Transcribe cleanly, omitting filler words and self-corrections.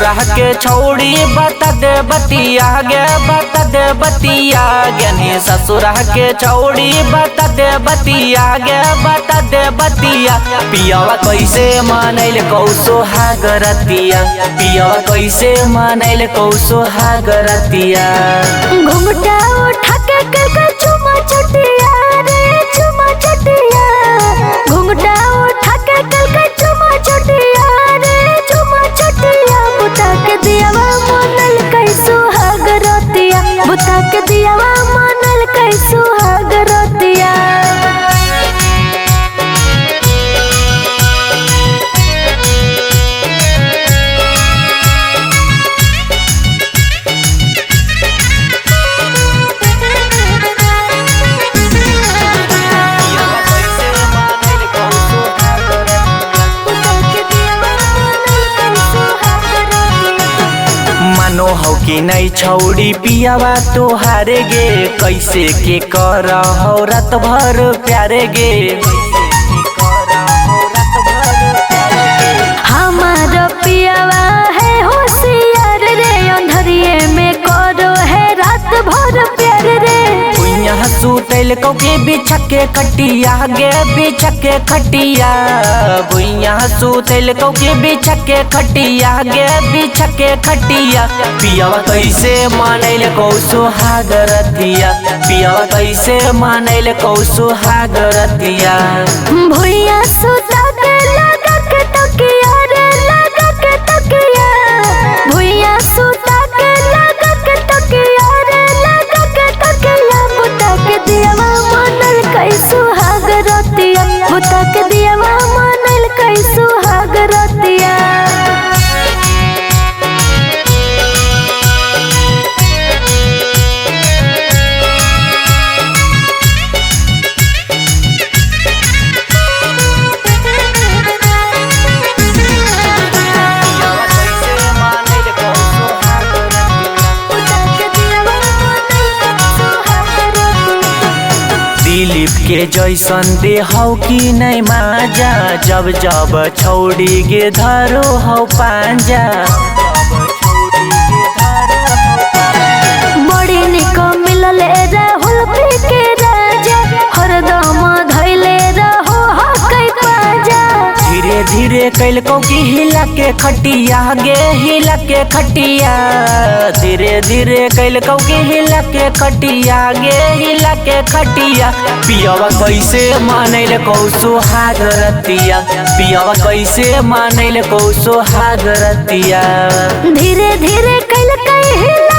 ससुरा के छौड़ी बता दे बतिया गे, बता दे बतिया ज्ञानी ससुरा के छौड़ी बता दे बतिया गे, बता दे बतिया। पियावा कैसे मनैल कौ सोहागरतिया, पियावा कैसे मनैल कौ सोहागरतिया। घुमटा उठा के करके चुमा चटिया रे चुमा चटिया, घुमटा उठा के करके चुमा चटिया रे चुमा चटिया। बुता के दियावा मनल कै सुहागरतिया, बुता के दियावा मनल कै सुहागरतिया। मानो हौ कि नहीं छौड़ी पियावा तोहारे गे, कैसे के कर हौ रात भर प्यारे गे। हमार पियावा है होशियार रे, अंधरिए में करो है रात भर प्यार रे। यहाँ सुतैल कौ के बिछा के खटिया गे, बिछा के खटिया। यहाँ सुतैल कौ के बिछा के खटिया गे, बिछा के खटिया। पियावा कैसे मनैल कौ सोहागरतिया, पियावा कैसे मनैल कौ सोहागरतिया। भुइया सुता के लगा के तकिया रे लगा के तकिया, भुइया सुता के लगा के तकिया रे लगा के तकिया। बुता के दियावा मनल कै सुहागरतिया, बुता के दियावा मनल कै सुहागरतिया। दिलीप के जैसन दे हौ कि नहीं माजा, जब जब छौड़ी गे धरो हौ पांजा। बड़ी निक मिलल राहुल पी के राजा, हरदम धैले रहो हकै पाजा। धीरे धीरे कैल कौ कि हिला के खटिया गे, हिला के खटिया। धीरे धीरे कैल कौ कि हिला के खटिया गे, हिला के खटिया। पियावा कैसे मनैल कौ सोहागरतिया, पियावा कैसे मनैल कौ सोहागरतिया। धीरे धीरे कैल कै हिला